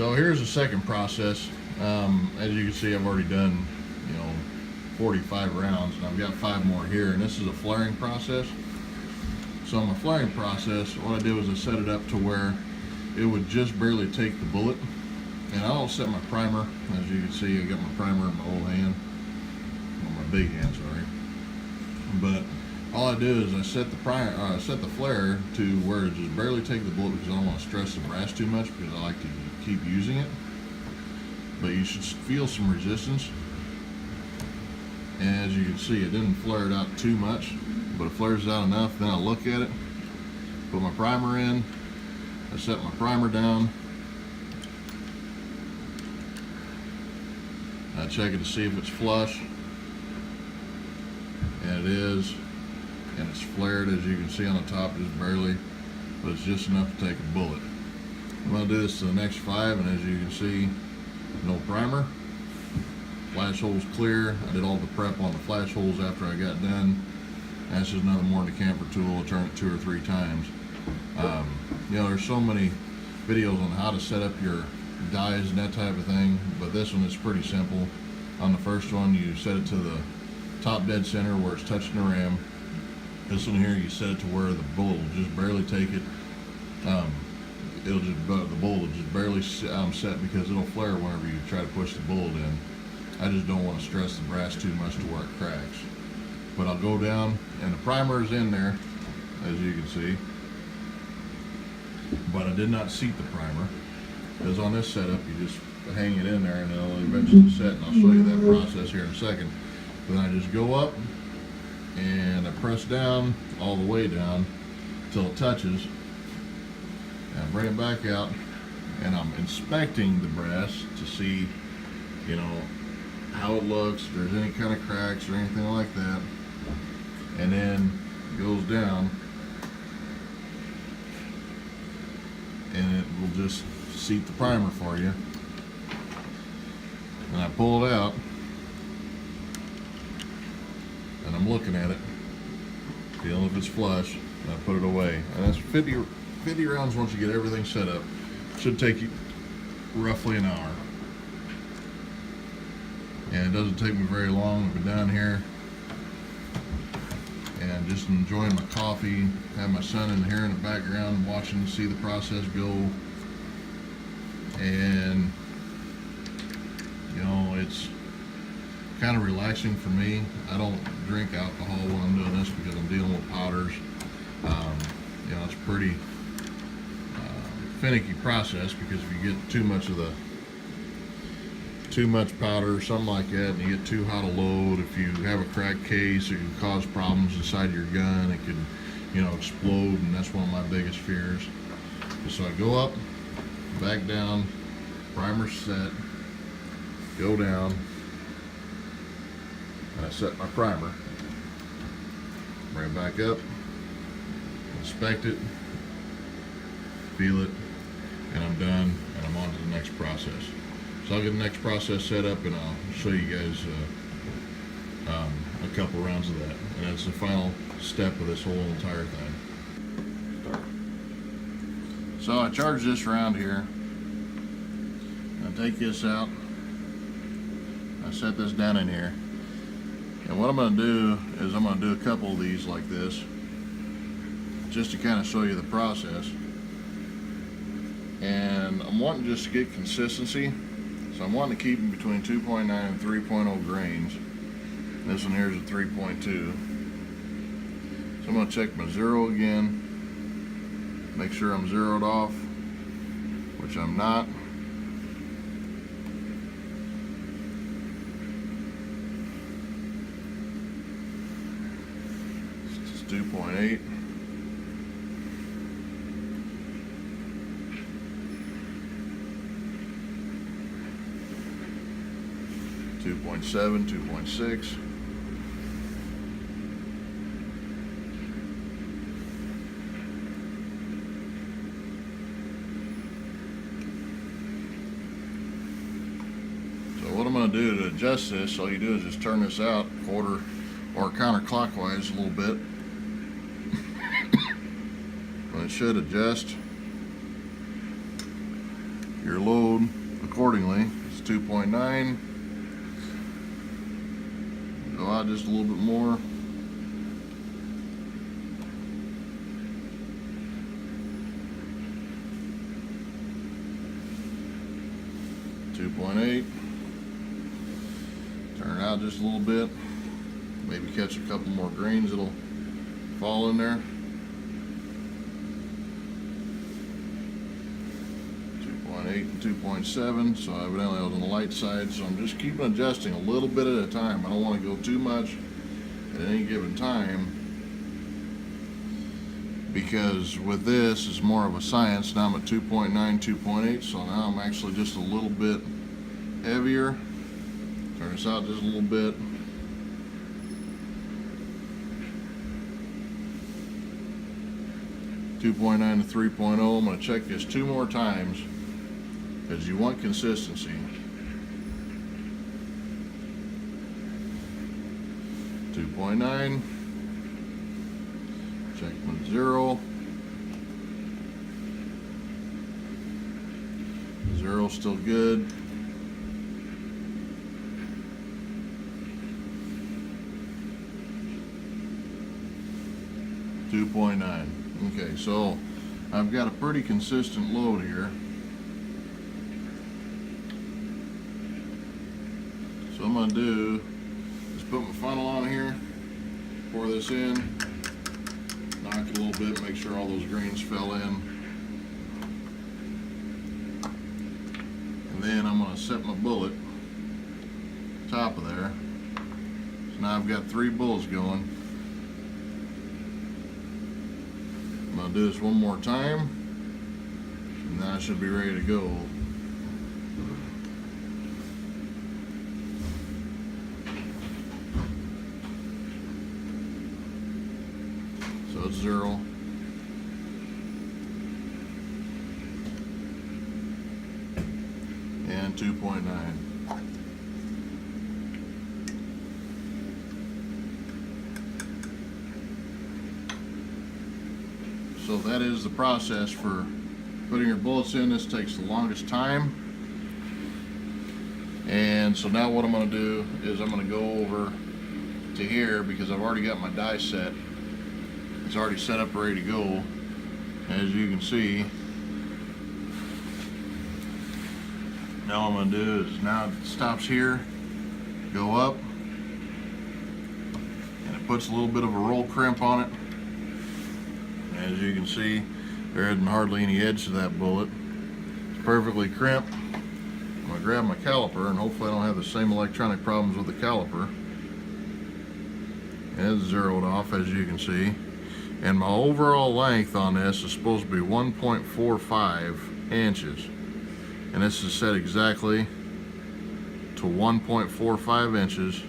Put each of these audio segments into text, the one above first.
So here's the second process. As you can see, I've already done, 45 rounds, and I've got 5 more here, and this is a flaring process. So on my flaring process, what I did was I set it up to where it would just barely take the bullet. And I don't set my primer. As you can see, I got my primer in my old hand, on my big hand, sorry. But all I do is I set the flare to where it just barely take the bullet, because I don't want to stress the brass too much, because I like to keep using it. But you should feel some resistance. And as you can see, it didn't flare it out too much, but it flares out enough. Then I look at it, put my primer in, I set my primer down, I check it to see if it's flush, and it is, and it's flared, as you can see on the top, just barely, but it's just enough to take a bullet. I'm going to do this to the next 5, and as you can see, no primer, flash holes clear. I did all the prep on the flash holes after I got done. That's just another more decamper tool. I'll turn it 2 or 3 times. There's so many videos on how to set up your dies and that type of thing, but this one is pretty simple. On the first one, you set it to the top dead center where it's touching the ram. This one here, you set it to where the bullet will just barely take it. The bullet will just barely set, because it'll flare whenever you try to push the bullet in. I just don't want to stress the brass too much to where it cracks. But I'll go down, and the primer is in there, as you can see. But I did not seat the primer, because on this setup, you just hang it in there and it'll eventually set, and I'll show you that process here in a second. Then I just go up, and I press down, all the way down, until it touches, and I bring it back out, and I'm inspecting the brass to see, how it looks, if there's any kind of cracks or anything like that. And then it goes down, and it will just seat the primer for you. And I pull it out, and I'm looking at it, feeling if it's flush, and I put it away. And that's 50 rounds once you get everything set up. Should take you roughly an hour. And it doesn't take me very long. I've been down here and just enjoying my coffee, have my son in here in the background watching, see the process go. And it's kind of relaxing for me. I don't drink alcohol when I'm doing this, because I'm dealing with powders. It's a pretty finicky process, because if you get too much powder or something like that, and you get too hot a load, if you have a cracked case, it can cause problems inside your gun. It could, explode, and that's one of my biggest fears. So I go up, back down, primer's set, go down, and I set my primer, bring it back up, inspect it, feel it, and I'm done, and I'm on to the next process. So I'll get the next process set up, and I'll show you guys a couple rounds of that. And that's the final step of this whole entire thing. So I charge this round here. I take this out. I set this down in here. And what I'm going to do is I'm going to do a couple of these like this, just to kind of show you the process. And I'm wanting just to get consistency. So I'm wanting to keep them between 2.9 and 3.0 grains. This one here is a 3.2. So I'm going to check my zero again, make sure I'm zeroed off, which I'm not. It's 2.8. .7, 2.6. So what I'm going to do to adjust this, all you do is just turn this out quarter or counterclockwise a little bit. And it should adjust your load load accordingly. It's 2.9. Go out just a little bit more. .8. Turn it out just a little bit. Maybe catch a couple more grains that'll fall in there. 2.8 and 2.7. So evidently I was on the light side, so I'm just keeping adjusting a little bit at a time. I don't want to go too much at any given time, because with this it's more of a science. Now I'm at 2.9, 2.8, so now I'm actually just a little bit heavier. Turn this out just a little bit. .9 to 3.0. I'm going to check this 2 more times because you want consistency. 2.9. Check my 0. 0 still good. 2.9. Okay, so I've got a pretty consistent load here. So I'm going to do is put my funnel on here, pour this in, knock it a little bit, make sure all those grains fell in. And then I'm going to set my bullet top of there. So now I've got 3 bullets going. I'm going to do this one more time, and then I should be ready to go. So it's 0. And 2.9. So that is the process for putting your bullets in. This takes the longest time. And so now what I'm going to do is I'm going to go over to here, because I've already got my die set. It's already set up, ready to go. As you can see, now what I'm going to do is, now it stops here, go up, and it puts a little bit of a roll crimp on it. As you can see, there isn't hardly any edge to that bullet. It's perfectly crimped. I'm going to grab my caliper, and hopefully I don't have the same electronic problems with the caliper. And it's zeroed off, as you can see. And my overall length on this is supposed to be 1.45 inches. And this is set exactly to 1.45 inches.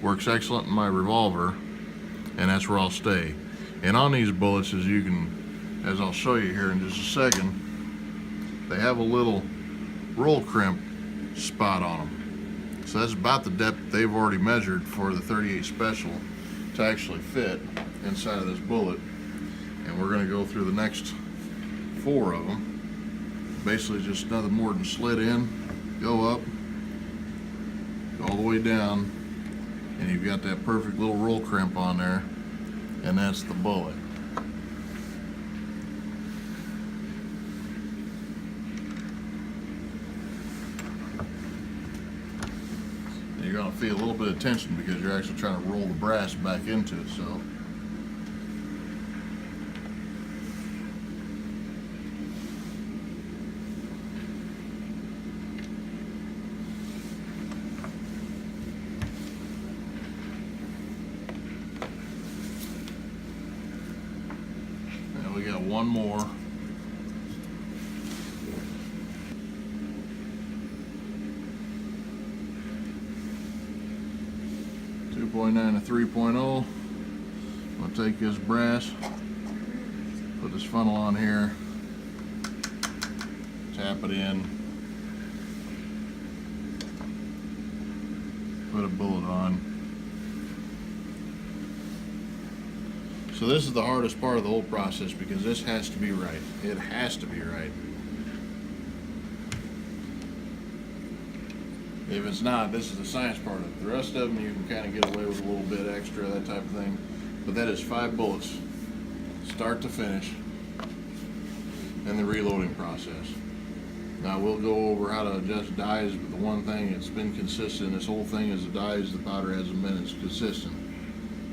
Works excellent in my revolver, and that's where I'll stay. And on these bullets, as I'll show you here in just a second, they have a little roll crimp spot on them. So that's about the depth they've already measured for the 38 Special to actually fit inside of this bullet. And we're going to go through the next 4 of them. Basically just nothing more than slit in, go up, go all the way down, and you've got that perfect little roll crimp on there. And that's the bullet. And you're going to feel a little bit of tension because you're actually trying to roll the brass back into it. So we got one more. .9 to 3.0. I'm going to take this brass, put this funnel on here, tap it in, put a bullet on. So this is the hardest part of the whole process, because this has to be right. It has to be right. If it's not, this is the science part of it. The rest of them you can kind of get away with a little bit extra, that type of thing. But that is 5 bullets, start to finish, and the reloading process. Now we'll go over how to adjust dies, but the one thing that's been consistent this whole thing is the dies, the powder hasn't been as consistent.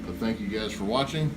But thank you guys for watching.